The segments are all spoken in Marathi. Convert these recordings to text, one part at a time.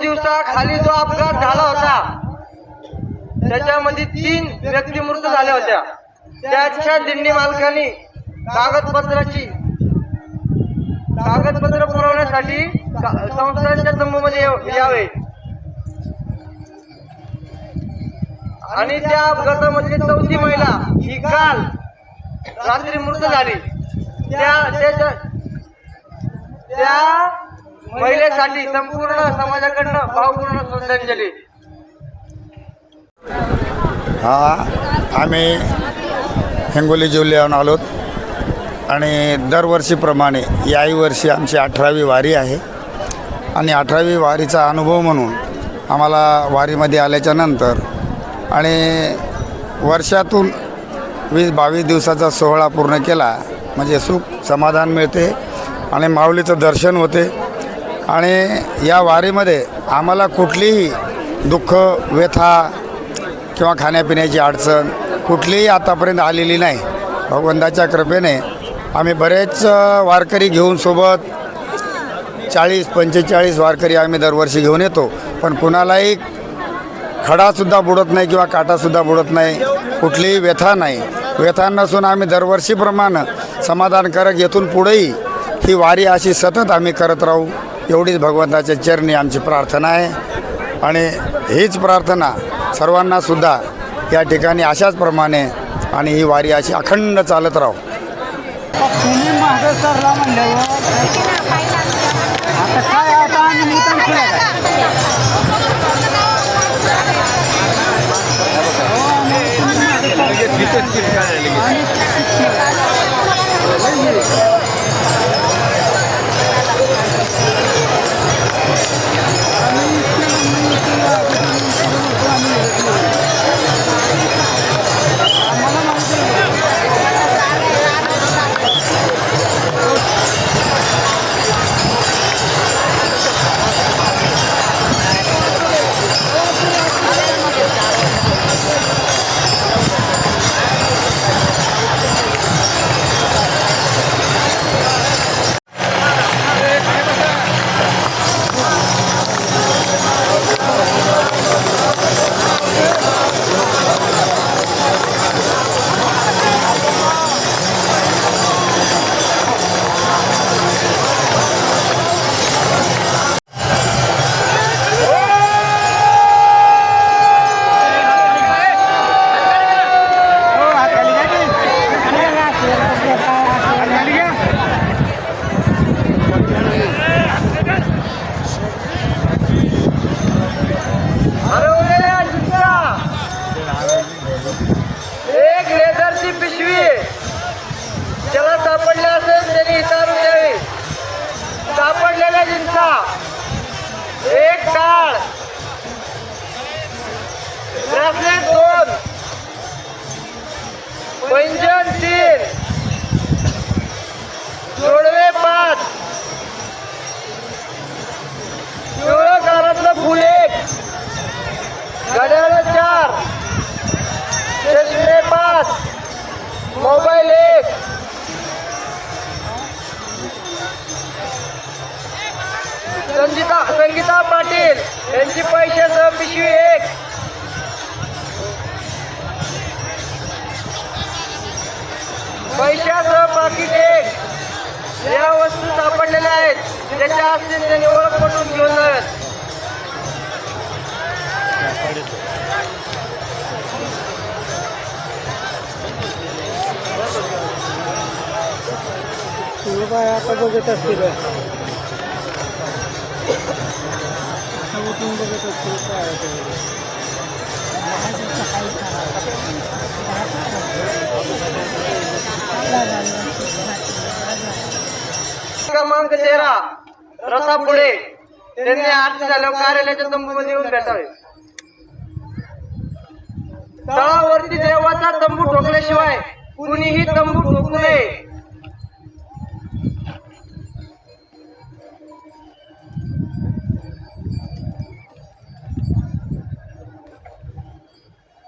दिवसाखाली जो अपघात झाला होता त्याच्यामध्ये 3 व्यक्ती मृत झाल्या होत्या। त्याच्या दिंडी मालकांनी कागदपत्र पुरवण्यासाठी संस्थांच्या तंबूमध्ये यावे आणि त्या अपघातामधली 4थी महिला ही काल रात्री मृत झाली। त्या महिलेसाठी संपूर्ण समाजाकडनं भावपूर्ण श्रद्धांजली। आम्ही हिंगोली जिल्ह्याहून आलोत आणि दरवर्षीप्रमाणे याही वर्षी आमची 18वी वारी आहे आणि 18वी वारीचा अनुभव म्हणून आम्हाला वारीमध्ये आल्याच्या नंतर आणि वर्षातून 20-22 दिवसाचा सोहळा पूर्ण केला म्हणजे सुख समाधान मिळते आणि माऊलीचं दर्शन होते। आणि या वारीमध्ये आम्हाला कुठलीही दुःख व्यथा किंवा खाण्यापिण्याची अडचण कुठलीही आतापर्यंत आलेली नाही। भगवंताच्या कृपेने आम्ही बरेच वारकरी घेऊन सोबत 40-45 वारकरी आम्ही दरवर्षी घेऊन येतो, पण कुणालाही खडासुद्धा बुडत नाही किंवा काटासुद्धा बुडत नाही, कुठलीही व्यथा नाही। व्यथा नसून आम्ही दरवर्षीप्रमाणे समाधानकारक येथून पुढेही ही वारी अशी सतत आम्ही करत राहू एवढीच भगवंताच्या चरणी आमची प्रार्थना आहे। आणि हीच प्रार्थना सर्वांनासुद्धा या ठिकाणी अशाच प्रमाणे आणि ही वारी अशी अखंड चालत राहू। तुम्ही मागे सरला म्हणल्यावर आता काय आता निमित्तान सापडलेल्या जिंका एक टाळ, ब्रेसलेट 2, पैंजण 3, जोडवे 5, पिवळं कानातलं फूल 1, घड्याळ 4, चष्मे 5, मोबाईल 1, संगीता पाटील यांची पैशासह पिशवी 1, पैशासह पाकिट 1 या वस्तू सापडलेल्या आहेत। त्याच्या असतील त्यांनी ओळख पटवून घेऊन जाव्यात। आता बघत असतील बघत असतील क्रमांक 13 रसापुढे त्यांनी आरती झाल्यावर कार्यालयाच्या तंबूमध्ये येऊन भेटावे। तळावरती देवाचा तंबू ठोकल्याशिवाय कुणीही तंबू ठोकू नये।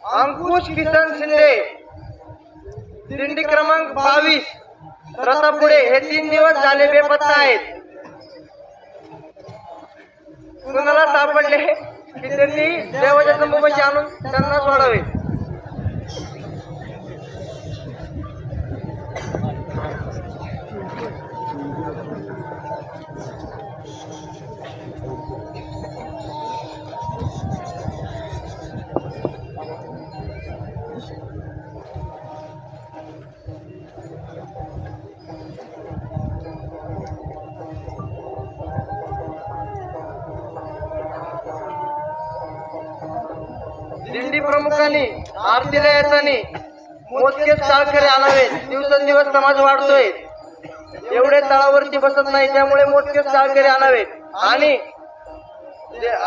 अंकुश किसन शिंदे दिंडी क्रमांक 22 रसापुढे हे 3 दिवस झाले बेपत्ता आहेत। कुणाला सापडले की त्यांनी देवाच्या तंबूपाशी आणून त्यांना सोडावे. दिंडी प्रमुखांनी आरतीला येताना मोजकेच चाळकरी आणावे. दिवसेंदिवस समाज वाढतोय, एवढे तळावरती बसत नाही, त्यामुळे मोजकेच चाळकरी आणावे. आणि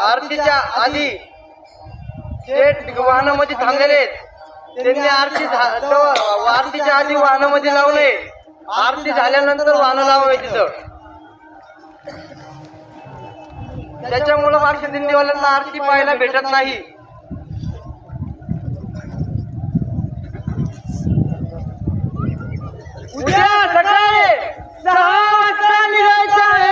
आरतीच्या आधी जे वाहनामध्ये थांबलेले आहेत त्यांनी आरतीच्या आधी वाहनामध्ये लावू नये. आरती झाल्यानंतर वाहनं लावावे तिथं. त्याच्यामुळे मागच्या दिंडीवाल्यांना आरती पाहायला भेटत नाही. उद्या सकाळी 6 वाजता निघायचं आहे.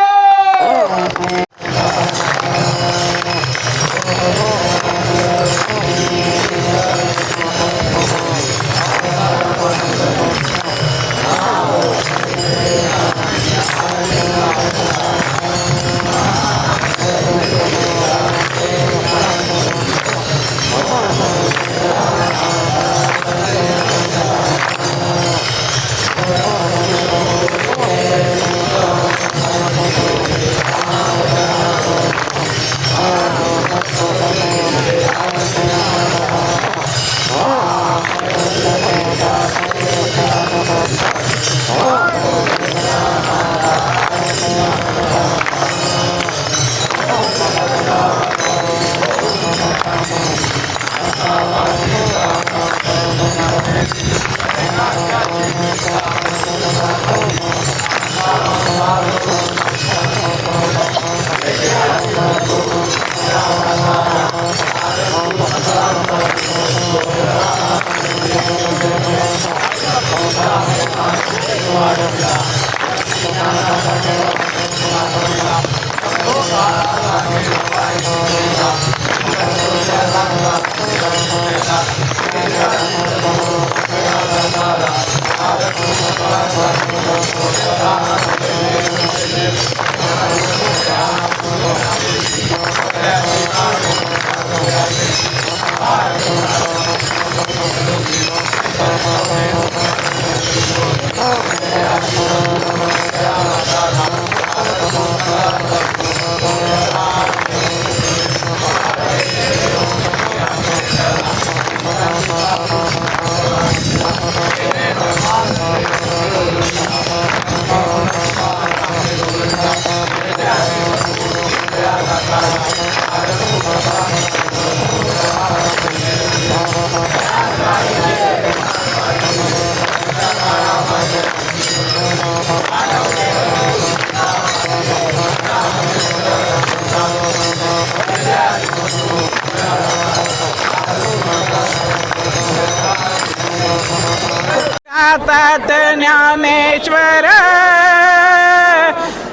तात ज्ञानेश्वर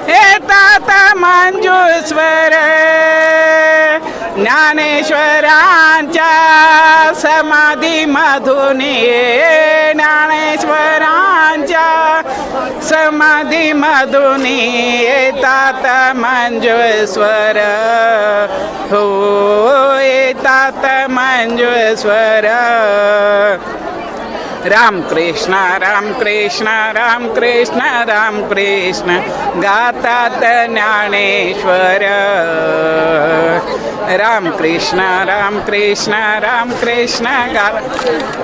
येतात मंजूश्वर ज्ञानेश्वरांच्या समाधी मधून ज्ञानेश्वरांच्या समाधी मधून येतात मंजूश्वर हो येतात मंजूश्वर राम कृष्ण राम कृष्ण राम कृष्ण राम कृष्ण गातात ज्ञानेश्वर राम कृष्ण राम कृष्ण राम कृष्ण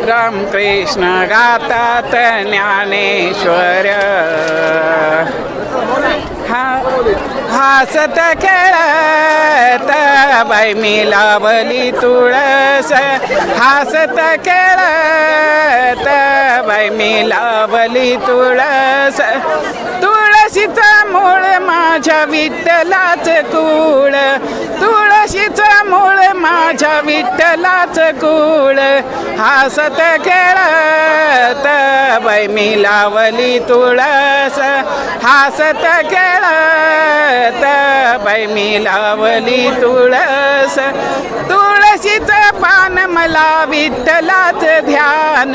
राम कृष्ण गातात ज्ञानेश्वर हसत खेळत बाई मी लावली तुळस हसत खेळत बाई मी लावली तुळस तुळशीचा मूळ माझ्या विठ्ठलाच कुळ तुळशीचा मूळ माझ्या माझ्या विठ्ठलाच कुळ हसत खेळत बाई मी लावली तुळस हसत खेळत बाई मी लावली तुळस तुळशीचं पान मला विठ्ठलाच ध्यान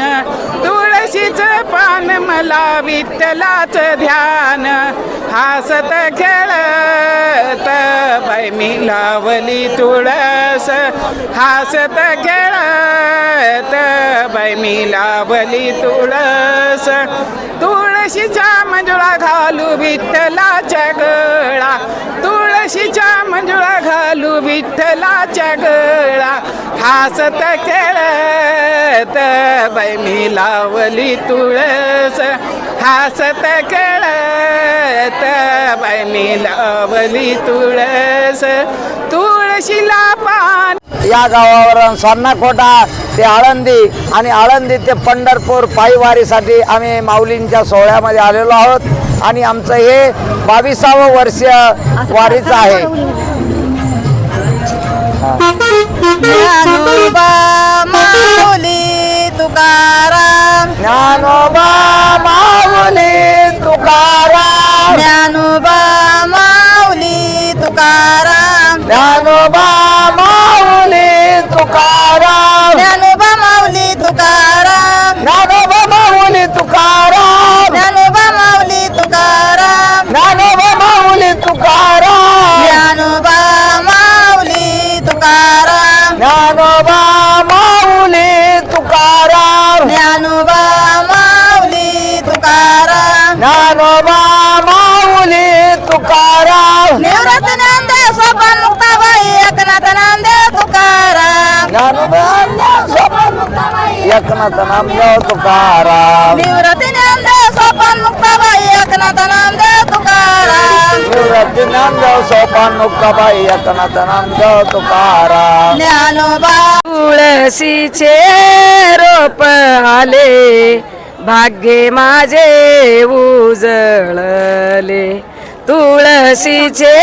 तुळशीचं पान मला विठ्ठलाच ध्यान हसत खेळत बाई मी लावली तुळस हसत खेळत बाई मी लावली तुळस तुळशीच्या मंजुळा घालू विठ्ठलाच्या गळा तुळशीच्या मंजुळा घालू विठ्ठलाच्या गळा हसत खेळत बाई मी लावली तुळस हसत खेळत बाई मी लावली तुळस तुळशीला पान या गावावर सान्नाकोटा ते आळंदी आणि आळंदी ते पंढरपूर पायीवारीसाठी आम्ही माऊलींच्या सोहळ्यामध्ये आलेलो आहोत आणि आमचं हे 22वं वर्ष वारीचं आहे. ज्ञानोबा माऊली तुकाराम ज्ञानोबा माऊली तुकाराम ज्ञानोबा माऊली तुकाराम ज्ञानोबा माऊली तुकाराम ज्ञानोबा माऊली तुकाराम ज्ञानोबा माऊली तुकाराम ज्ञानोबा माऊली तुकाराम ज्ञानोबा माऊली तुकाराम ज्ञानोबा माऊली तुकाराम ज्ञानोबा माऊली तुकाराम ज्ञानोबा माऊली तुकाराम ज्ञानोबा माऊली तुकाराम निवृत्त नामदेव सोपान मुक्ताबाई एकनाथ नामदेव तुकाराम ज्ञानोबा एकनाथ नामदेव तुकाराम निवृत्ती नामदेव सोपान मुक्ताबाई एकनाथ नामदेव तुकाराम निवृत्ती नामदेव सोपान मुक्ताबाई एकनाथ नामदेव तुकाराम ज्ञानोबा तुळशीचे रोप आले भाग्ये माझे उजळले तुळशीचे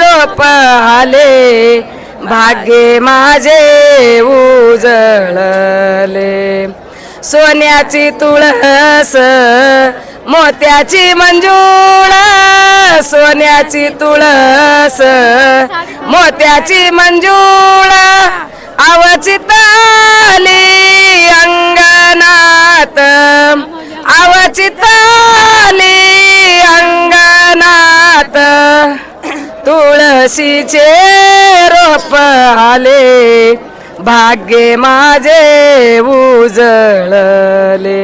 रोप आले भाग्ये माझे उजळले सोन्याची तुळस मोत्याची मंजुळ सोन्याची तुळस मोत्याची मंजुळ अवचिताली अंगणात अवचिताली अंगणात तुळशीचे रोप आले भाग्ये माझे उजळले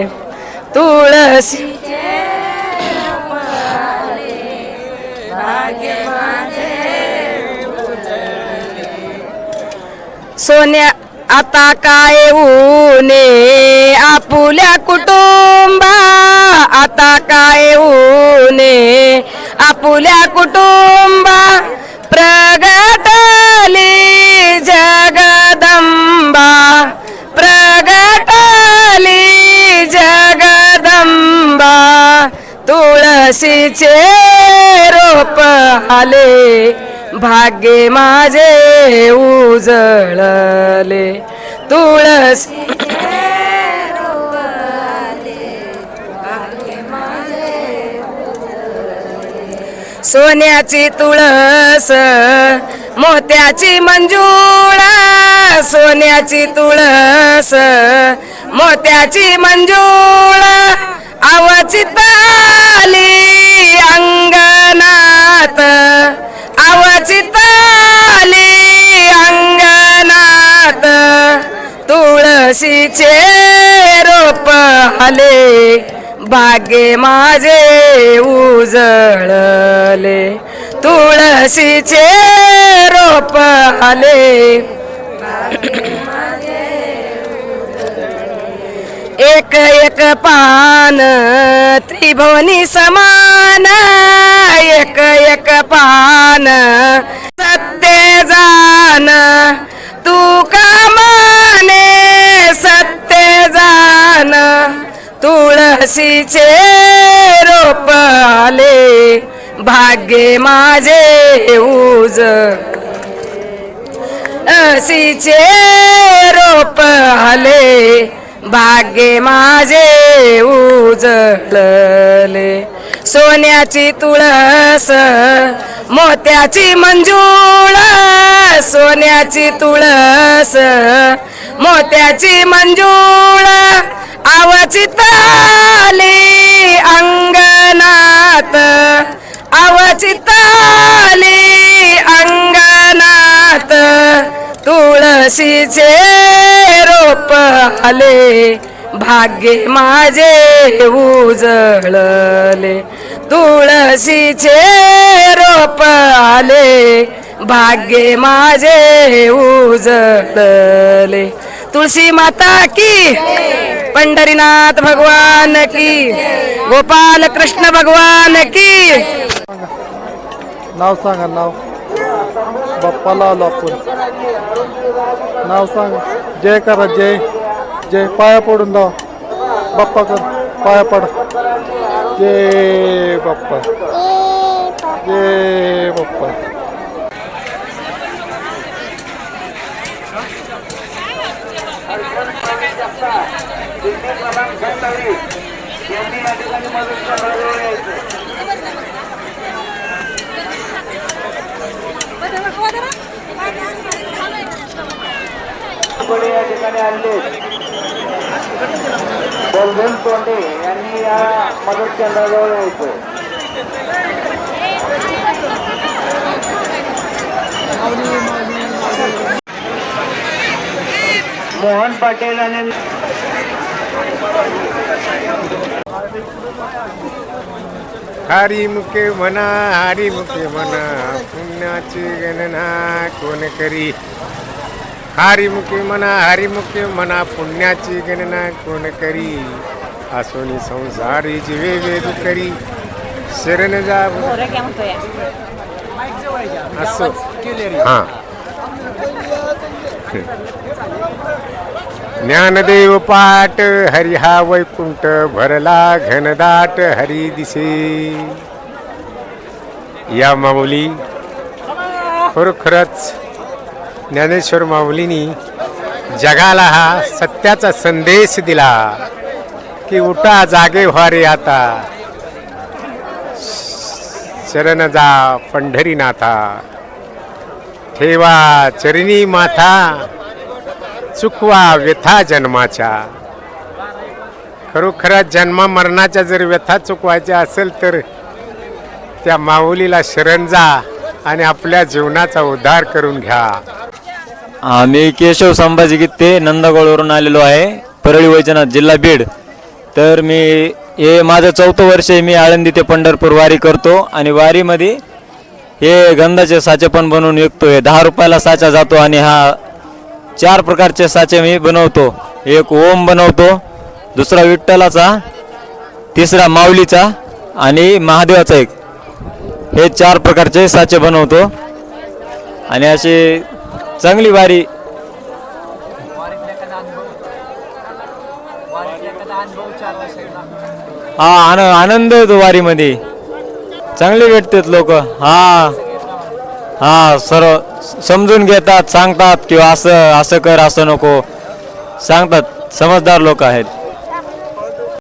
तुळशीचे रोप आले भाग्ये माझे सोन्या आता काय ऊने आपुल्या कुटुंबा आता काय ऊने आपुल्या कुटुंबा प्रगटली जगदंबा प्रगटली जगदंबा तुळशीचे रोप आले भाग्ये माझे उजळले तुळशी सोन्याची तुळस मोत्याची मंजुळ सोन्याची तुळस मोत्याची मंजुळ अवचिताली अंगणात अवचिताली अंगणात तुळशीचे रोप आले भाग्ये माझे उजळले तुळशीचे रोप आले एक एक पान त्रिभुवनी समान एक एक पान सत्य जान तू का माने सत्य जान तुळशीचे रोप आले भाग्ये माझे उजळले तुळशीचे रोप आले भाग्ये माझे उजळले सोन्याची तुळस मोत्याची मंजूळ सोन्याची तुळस मोत्याची मंजूळ आवचिताली अंगणात आवचिताली अंगणात तुळशीचे रोप आले भाग्ये माझे उजळले तुळशीचे रोप आले भाग्ये माझे उजळले तुळशी माता की पंढरीनाथ भगवान की गोपाल कृष्ण भगवान की नाव सांगा नाव बाप्पाला आलो आपण नाव सांगा जय करा जय जय पाया पडून जाऊ बाप्पा कर पाया पड जय बाप्पा जय बाप्पा या ठिकाणी आणले बलदेव तोंडे यांनी या मदत केंद्राजवळ यायचं मोहन पाटील आणि हरिमुखे म्हणा हरिमुखे म्हणा पुण्याची गणना कोण करी हरिमुखे म्हणा पुण्याची गणना कोण करी असोनी संसारी जीवे वेद करी शरण जा असो हां ज्ञानदेव पाट हरी हा वैकुंठ भरला घनदाट हरी दिसे या माऊली खरोखरच ज्ञानेश्वर माऊलींनी जगाला हा सत्याचा संदेश दिला की उठा जागे व्हा रे आता शरण जा पंढरीनाथा ठेवा चरणी माथा चुकवा व्यथा जन्माच्या खरोखरच जन्म मरणाच्या जर व्यथा चुकवायच्या असेल तर त्या माऊलीला शरण जा आणि आपल्या जीवनाचा उद्धार करून घ्या. मी केशव संभाजी गित्ते नंदगोळवरून आलेलो आहे परळी वैजनाथ जिल्हा बीड. तर मी हे माझं 4थं वर्ष आहे. मी आळंदी ते पंढरपूर वारी करतो आणि वारीमध्ये हे गंधाचे साचे पण बनवून विकतो. हे 10 रुपयाला साचा जातो आणि हा 4 प्रकारचे साचे मी बनवतो. एक ओम बनवतो, दुसरा विठ्ठलाचा, तिसरा माऊलीचा आणि महादेवाचा एक. हे 4 प्रकारचे साचे बनवतो आणि अशी चांगली वारी. हा आनंद होतो वारीमध्ये, चांगले भेटतात लोक. हा सर्व समजून घेतात, सांगतात किंवा असं कर असं नको सांगतात. समजदार लोक आहेत.